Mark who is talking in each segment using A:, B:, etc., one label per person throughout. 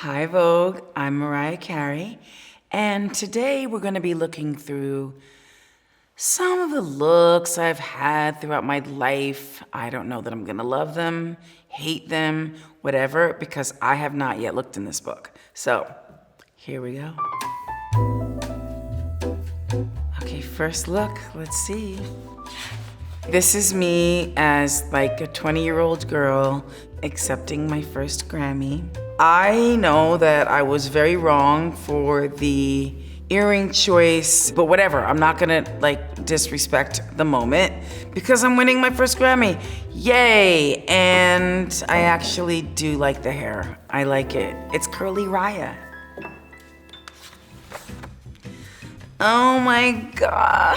A: Hi Vogue, I'm Mariah Carey, and today we're going to be looking through some of the looks I've had throughout my life. I don't know that I'm going to love them, hate them, whatever, because I have not yet looked in this book. So, here we go. Okay, first look, let's see. This is me as like a 20-year-old girl accepting my first Grammy. I know that I was very wrong for the earring choice, but whatever, I'm not gonna disrespect the moment because I'm winning my first Grammy. Yay! And I actually do like the hair. I like it. It's curly Raya. Oh my gosh.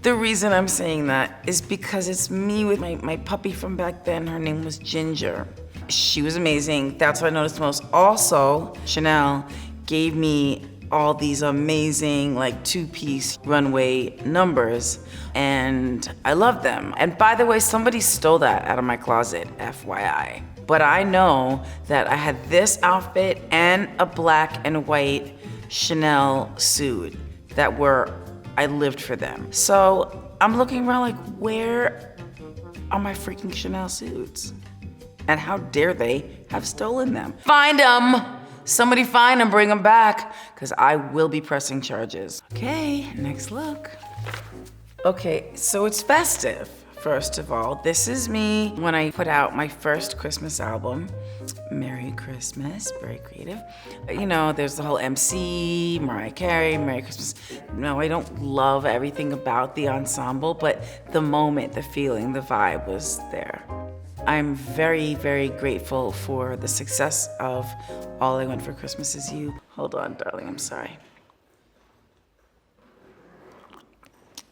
A: The reason I'm saying that is because it's me with my puppy from back then. Her name was Ginger. She was amazing. That's what I noticed most. Also, Chanel gave me all these amazing two-piece runway numbers, and I love them. And by the way, somebody stole that out of my closet, FYI. But I know that I had this outfit and a black and white Chanel suit that I lived for them. So I'm looking around where are my freaking Chanel suits? And how dare they have stolen them? Find them! Somebody find them, bring them back, because I will be pressing charges. Okay, next look. Okay, so it's festive, first of all. This is me when I put out my first Christmas album. Merry Christmas, very creative. You know, there's the whole MC, Mariah Carey, Merry Christmas. No, I don't love everything about the ensemble, but the moment, the feeling, the vibe was there. I'm very, very grateful for the success of All I Want for Christmas Is You. Hold on, darling, I'm sorry.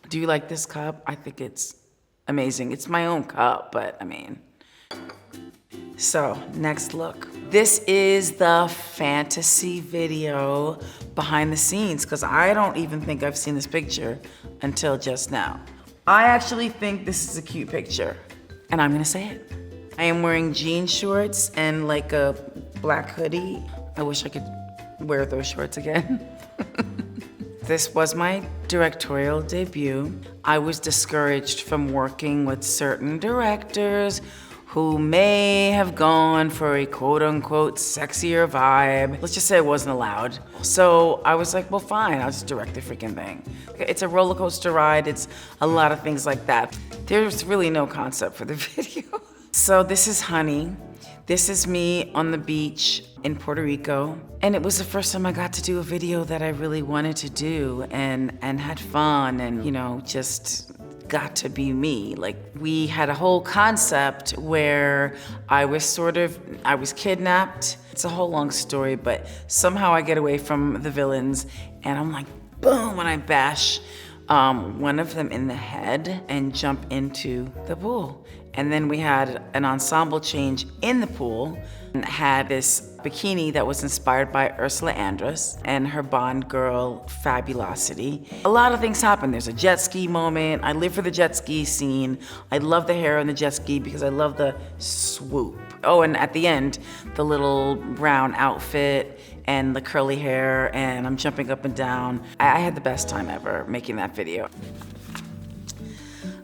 A: Do you like this cup? I think it's amazing. It's my own cup, but I mean. So, next look. This is the fantasy video behind the scenes, because I don't even think I've seen this picture until just now. I actually think this is a cute picture, and I'm gonna say it. I am wearing jean shorts and a black hoodie. I wish I could wear those shorts again. This was my directorial debut. I was discouraged from working with certain directors who may have gone for a quote-unquote sexier vibe. Let's just say I wasn't allowed. So I was like, well, fine, I'll just direct the freaking thing. It's a roller coaster ride. It's a lot of things like that. There's really no concept for the video. So this is Honey. This is me on the beach in Puerto Rico. And it was the first time I got to do a video that I really wanted to do and had fun and, just got to be me. We had a whole concept where I was kidnapped. It's a whole long story, but somehow I get away from the villains and I'm like, boom, and I bash one of them in the head and jump into the pool. And then we had an ensemble change in the pool and had this bikini that was inspired by Ursula Andress and her Bond girl, Fabulosity. A lot of things happen. There's a jet ski moment. I live for the jet ski scene. I love the hair on the jet ski because I love the swoop. Oh, and at the end, the little brown outfit and the curly hair, and I'm jumping up and down. I had the best time ever making that video.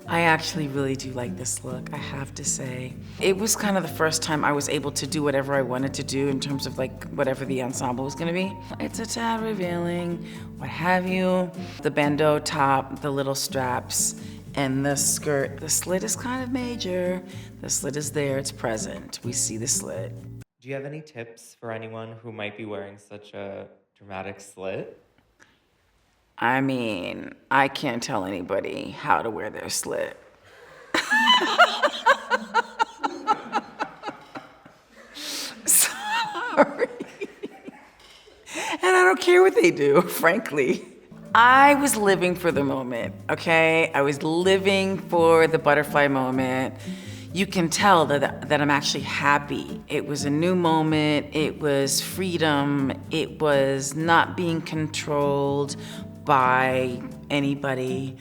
A: I actually really do like this look, I have to say. It was kind of the first time I was able to do whatever I wanted to do in terms of whatever the ensemble was gonna be. It's a tad revealing, what have you. The bandeau top, the little straps, and the skirt. The slit is kind of major. The slit is there, it's present. We see the slit.
B: Do you have any tips for anyone who might be wearing such a dramatic slit?
A: I mean, I can't tell anybody how to wear their slit. Sorry. And I don't care what they do, frankly. I was living for the moment, okay? I was living for the butterfly moment. You can tell that I'm actually happy. It was a new moment, it was freedom, it was not being controlled by anybody.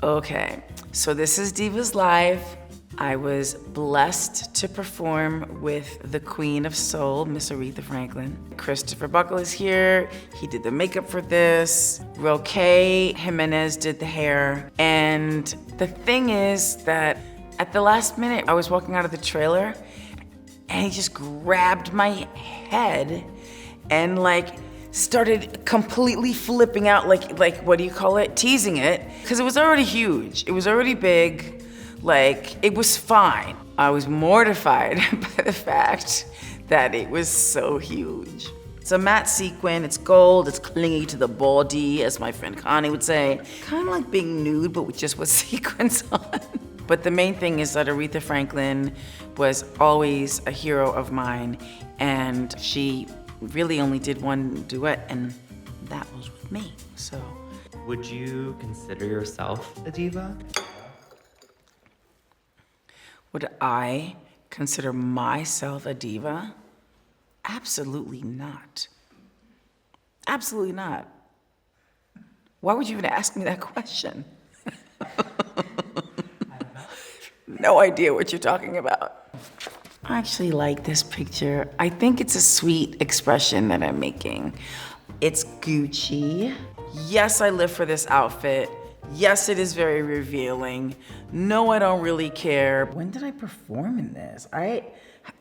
A: Okay, so this is Divas Live. I was blessed to perform with the Queen of Soul, Miss Aretha Franklin. Christopher Buckle is here. He did the makeup for this. Roque Jimenez did the hair. And the thing is that at the last minute, I was walking out of the trailer and he just grabbed my head and like started completely flipping out, like what do you call it? Teasing it, because it was already huge. It was already big. Like, it was fine. I was mortified by the fact that it was so huge. It's a matte sequin, it's gold, it's clingy to the body, as my friend Connie would say. Kind of like being nude, but with just with sequins on. But the main thing is that Aretha Franklin was always a hero of mine, and she really only did one duet, and that was with me, so.
B: Would you consider yourself a diva?
A: Would I consider myself a diva? Absolutely not. Absolutely not. Why would you even ask me that question? No idea what you're talking about. I actually like this picture. I think it's a sweet expression that I'm making. It's Gucci. Yes, I live for this outfit. Yes, it is very revealing. No, I don't really care. When did I perform in this?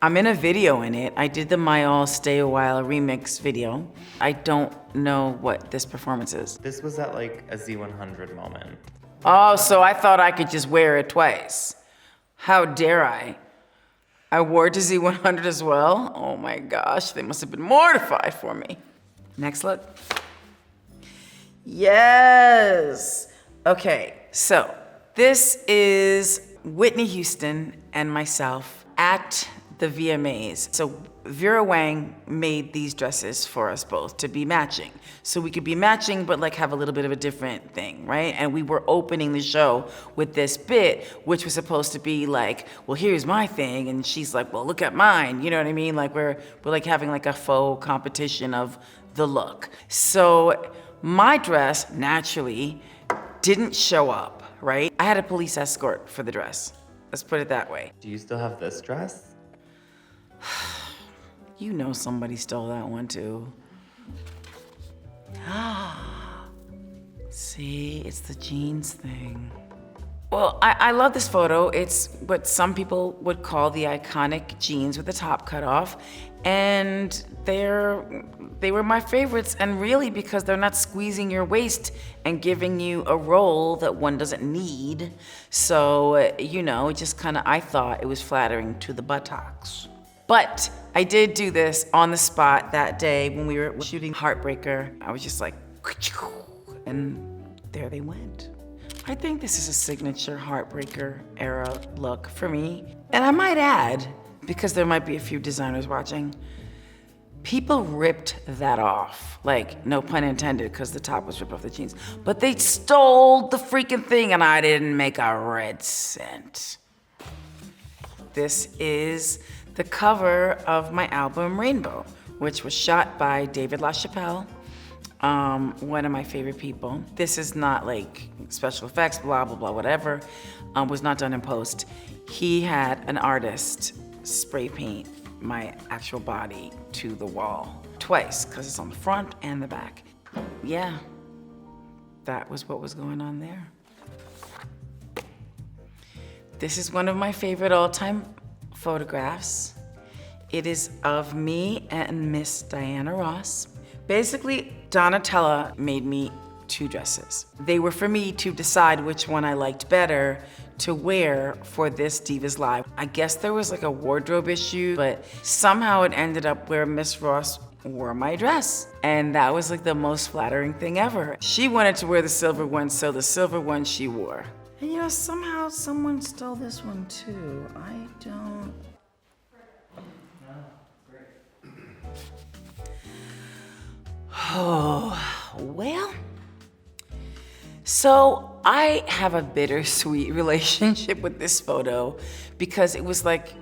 A: I'm in a video in it. I did the My All Stay a While remix video. I don't know what this performance is.
B: This was at like a Z100 moment.
A: Oh, so I thought I could just wear it twice. How dare I? I wore it to Z100 as well? Oh my gosh, they must have been mortified for me. Next look. Yes. Okay, so this is Whitney Houston and myself at the VMAs. So Vera Wang made these dresses for us both to be matching. So we could be matching, but like have a little bit of a different thing, right? And we were opening the show with this bit, which was supposed to be like, well, here's my thing. And she's like, well, look at mine. You know what I mean? Like we're like having like a faux competition of the look. So my dress, naturally, didn't show up, right? I had a police escort for the dress. Let's put it that way.
B: Do you still have this dress?
A: You know somebody stole that one too. See, it's the jeans thing. Well, I love this photo. It's what some people would call the iconic jeans with the top cut off. And they were my favorites, and really because they're not squeezing your waist and giving you a roll that one doesn't need. So, you know, just kind of, I thought it was flattering to the buttocks. But I did do this on the spot that day when we were shooting Heartbreaker. I was just like, and there they went. I think this is a signature Heartbreaker era look for me. And I might add, because there might be a few designers watching, people ripped that off. Like, no pun intended, because the top was ripped off the jeans. But they stole the freaking thing and I didn't make a red cent. This is the cover of my album Rainbow, which was shot by David LaChapelle, one of my favorite people. This is not like special effects, blah, blah, blah, whatever. Was not done in post. He had an artist spray paint my actual body to the wall twice, because it's on the front and the back. Yeah, that was what was going on there. This is one of my favorite all-time photographs. It is of me and Miss Diana Ross. Basically, Donatella made me two dresses. They were for me to decide which one I liked better to wear for this Divas Live. I guess there was like a wardrobe issue, but somehow it ended up where Miss Ross wore my dress. And that was like the most flattering thing ever. She wanted to wear the silver one, so the silver one she wore. And you know, somehow someone stole this one too. I don't. Oh, well. So I have a bittersweet relationship with this photo because it was like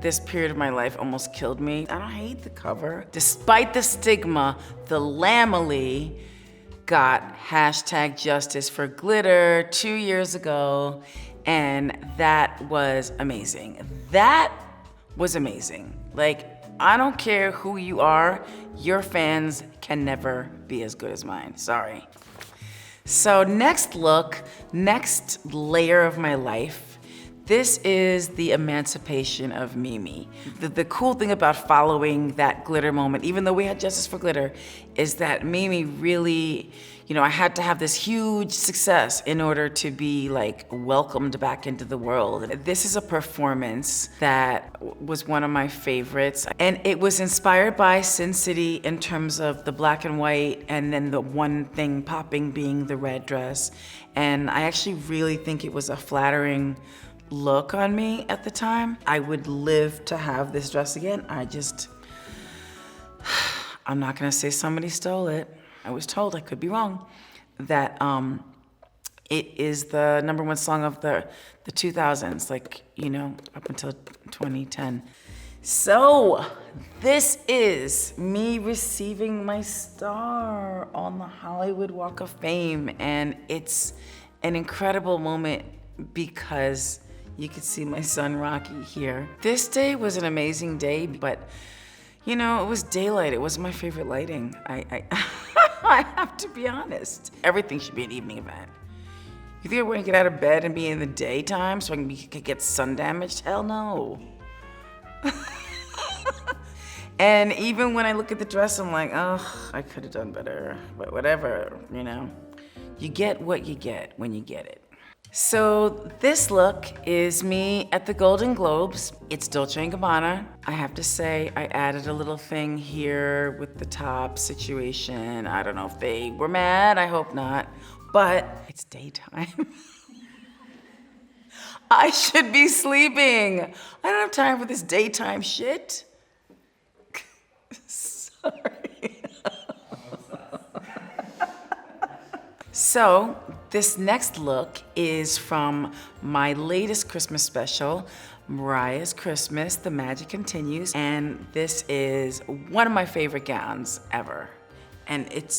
A: this period of my life almost killed me. I don't hate the cover. Despite the stigma, the Lamely got #justice for glitter 2 years ago, And that was amazing. That was amazing. Like, I don't care who you are, your fans can never be as good as mine. Sorry. So next look, next layer of my life. This is the emancipation of Mimi. The cool thing about following that glitter moment, even though we had Justice for Glitter, is that Mimi really, you know, I had to have this huge success in order to be like welcomed back into the world. This is a performance that was one of my favorites. And it was inspired by Sin City in terms of the black and white, and then the one thing popping being the red dress. And I actually really think it was a flattering look on me at the time. I would live to have this dress again. I'm not gonna say somebody stole it. I was told, I could be wrong, that it is the #1 song of the 2000s, like, you know, up until 2010. So this is me receiving my star on the Hollywood Walk of Fame, and it's an incredible moment because you could see my son Rocky here. This day was an amazing day, but you know, it was daylight. It wasn't my favorite lighting. I I have to be honest. Everything should be an evening event. You think I want to get out of bed and be in the daytime so I can get sun damaged? Hell no. And even when I look at the dress, I'm like, oh, I could have done better, but whatever, you know. You get what you get when you get it. So this look is me at the Golden Globes. It's Dolce & Gabbana. I have to say, I added a little thing here with the top situation. I don't know if they were mad, I hope not, but it's daytime. I should be sleeping. I don't have time for this daytime shit. Sorry. So, this next look is from my latest Christmas special, Mariah's Christmas, The Magic Continues, and this is one of my favorite gowns ever. And it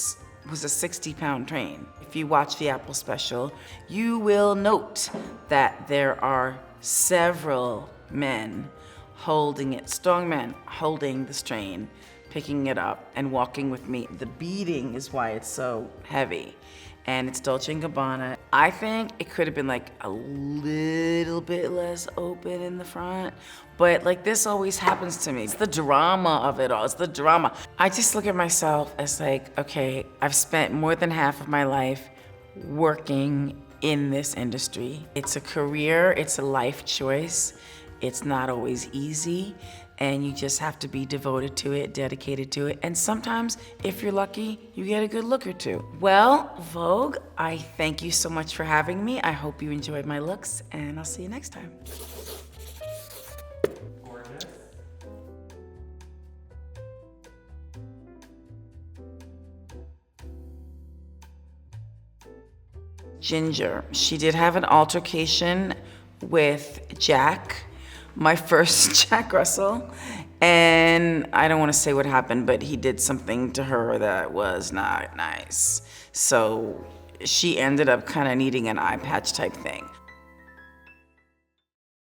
A: was a 60-pound train. If you watch the Apple special, you will note that there are several men holding it, strong men holding the strain, picking it up and walking with me. The beading is why it's so heavy. And it's Dolce & Gabbana. I think it could have been like a little bit less open in the front, but like this always happens to me. It's the drama of it all, it's the drama. I just look at myself as like, okay, I've spent more than half of my life working in this industry. It's a career, it's a life choice. It's not always easy, and you just have to be devoted to it, dedicated to it. And sometimes, if you're lucky, you get a good look or two. Well, Vogue, I thank you so much for having me. I hope you enjoyed my looks, and I'll see you next time.
B: Gorgeous.
A: Ginger, she did have an altercation with Jack, my first Jack Russell, and I don't want to say what happened, but he did something to her that was not nice. So she ended up kind of needing an eye patch type thing.